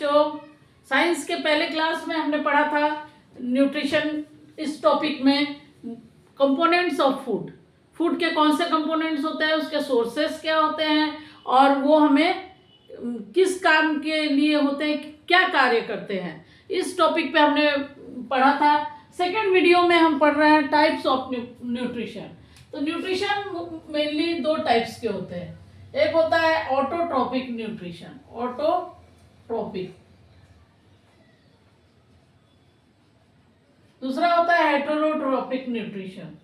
जो साइंस के पहले क्लास में हमने पढ़ा था न्यूट्रिशन, इस टॉपिक में कंपोनेंट्स ऑफ फूड, फूड के कौन से कंपोनेंट्स होते हैं, उसके सोर्सेस क्या होते हैं और वो हमें किस काम के लिए होते हैं, क्या कार्य करते हैं, इस टॉपिक पे हमने पढ़ा था। सेकेंड वीडियो में हम पढ़ रहे हैं टाइप्स ऑफ न्यूट्रिशन। तो न्यूट्रिशन मेनली दो टाइप्स के होते हैं, एक होता है ऑटोट्रॉपिक न्यूट्रिशन, ऑटोट्रॉपिक, दूसरा होता है हेटेरोट्रॉपिक न्यूट्रिशन।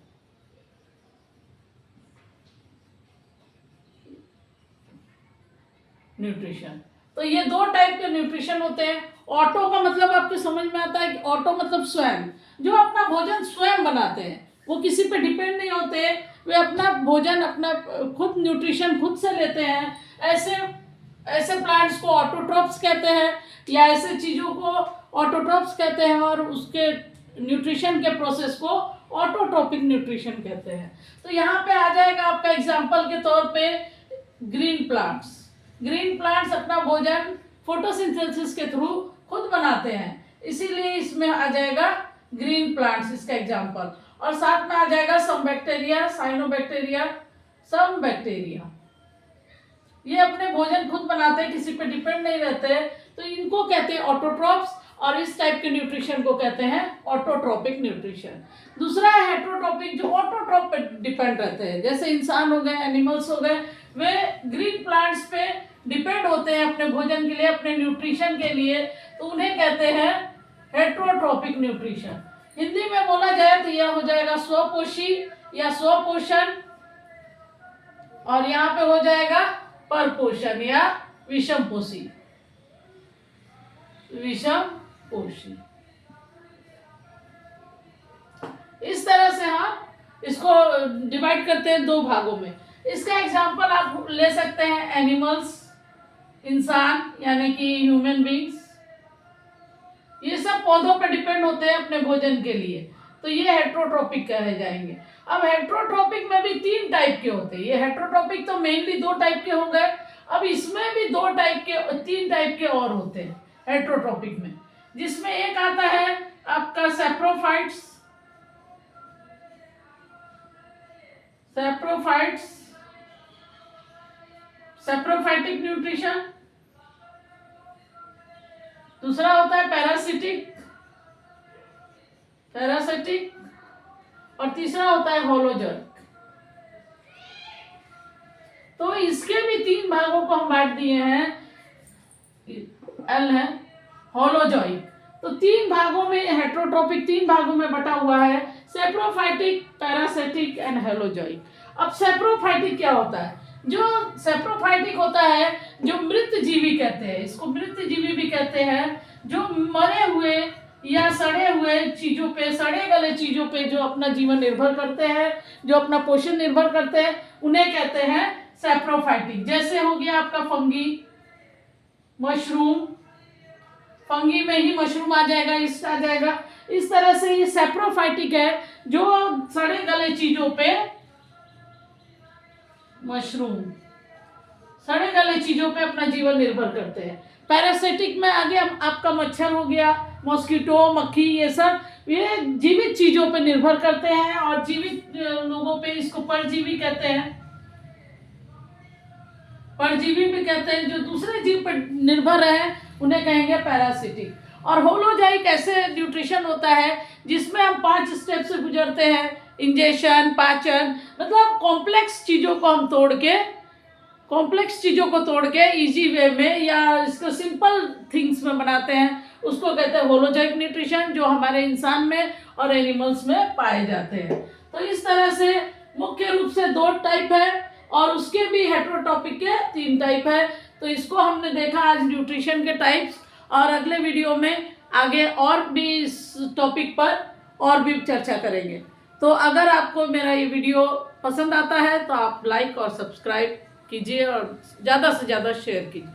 तो ये दो टाइप के न्यूट्रिशन होते हैं। ऑटो का मतलब आपको समझ में आता है कि ऑटो मतलब स्वयं, जो अपना भोजन स्वयं बनाते हैं, वो किसी पे डिपेंड नहीं होते, वे अपना भोजन अपना खुद न्यूट्रिशन खुद से लेते हैं। ऐसे प्लांट्स को ऑटोट्रॉप्स कहते हैं, या ऐसे चीज़ों को ऑटोट्रॉप्स कहते हैं, और उसके न्यूट्रिशन के प्रोसेस को ऑटोट्रॉपिक न्यूट्रिशन कहते हैं। तो यहाँ पे आ जाएगा आपका एग्जाम्पल के तौर पे ग्रीन प्लांट्स। ग्रीन प्लांट्स अपना भोजन फोटोसिंथेसिस के थ्रू खुद बनाते हैं, इसीलिए इसमें आ जाएगा ग्रीन प्लांट्स इसका एग्जाम्पल। और साथ में आ जाएगा some bacteria, cyanobacteria, some bacteria, ये अपने भोजन खुद बनाते हैं, किसी पे डिपेंड नहीं रहते, तो इनको कहते हैं ऑटोट्रॉप्स, और इस टाइप के न्यूट्रिशन को कहते हैं ऑटोट्रॉपिक न्यूट्रिशन। दूसरा है हेटेरोट्रॉपिक, जो ऑटोट्रॉप पे डिपेंड रहते हैं, जैसे इंसान हो गए, एनिमल्स हो गए, वे ग्रीन प्लांट्स पे डिपेंड होते हैं अपने भोजन के लिए, अपने न्यूट्रिशन के लिए, तो उन्हें कहते हैं हेटेरोट्रॉपिक न्यूट्रिशन। हिंदी में बोला जाए तो यह हो जाएगा स्वपोषी या स्वपोषण, और यहाँ पे हो जाएगा परपोषण या विषमपोषी, विषमपोषी। इस तरह से हम इसको डिवाइड करते हैं दो भागों में। इसका एग्जांपल आप ले सकते हैं एनिमल्स, इंसान यानी कि ह्यूमन बींग्स, ये सब पौधों पर डिपेंड होते हैं अपने भोजन के लिए, तो ये हेटेरोट्रॉपिक कहे जाएंगे। अब हेटेरोट्रॉपिक में भी तीन टाइप के होते हैं, ये हेटेरोट्रॉपिक तो मेनली दो टाइप के हो गए, अब इसमें भी तीन टाइप के और होते हैं हेटेरोट्रॉपिक में, जिसमें एक आता है आपका सैप्रोफाइट्स, सैप्रोफाइटिक न्यूट्रिशन। दूसरा होता है पैरासिटिक, और तीसरा होता है होलोजोइक। तो इसके भी तीन भागों को हम बांट दिए हैं, एल है होलोजोइक। तो तीन भागों में हेटेरोट्रॉपिक तीन भागों में बटा हुआ है, सैप्रोफाइटिक, पैरासिटिक एंड होलोजोइक। अब सैप्रोफाइटिक क्या होता है? जो सैप्रोफाइटिक होता है, जो मृत जीवी कहते हैं, इसको मृत जीवी भी कहते हैं, जो मरे हुए या सड़े हुए चीजों पे, सड़े गले चीजों पे जो अपना जीवन निर्भर करते हैं, जो अपना पोषण निर्भर करते हैं, उन्हें कहते हैं सैप्रोफाइटिक। जैसे हो गया आपका फंगी, मशरूम, फंगी में ही मशरूम आ जाएगा, ईस्ट आ जाएगा। इस तरह से ये सैप्रोफाइटिक है, जो सड़े गले चीजों पे, मशरूम सड़े गले चीजों पे अपना जीवन निर्भर करते हैं। पैरासिटिक में आगे आपका मच्छर हो गया, मॉस्किटो, मक्खी, ये सब ये जीवित चीजों पे निर्भर करते हैं, और जीवित लोगों पे इसको परजीवी कहते हैं, परजीवी भी कहते हैं, जो दूसरे जीव पर निर्भर है उन्हें कहेंगे पैरासिटिक। और होलोजोइक ऐसे न्यूट्रिशन होता है जिसमें हम 5 स्टेप से गुजरते हैं, इंजेक्शन, पाचन, मतलब कॉम्प्लेक्स चीज़ों को तोड़ के इजी वे में या इसको सिंपल थिंग्स में बनाते हैं, उसको कहते हैं होलोजोइक न्यूट्रिशन, जो हमारे इंसान में और एनिमल्स में पाए जाते हैं। तो इस तरह से मुख्य रूप से दो टाइप है, और उसके भी हेटेरोट्रॉपिक के 3 टाइप है। तो इसको हमने देखा आज न्यूट्रिशन के टाइप्स, और अगले वीडियो में आगे और भी इस टॉपिक पर और भी चर्चा करेंगे। तो अगर आपको मेरा ये वीडियो पसंद आता है तो आप लाइक और सब्सक्राइब कीजिए, और ज़्यादा से ज़्यादा शेयर कीजिए।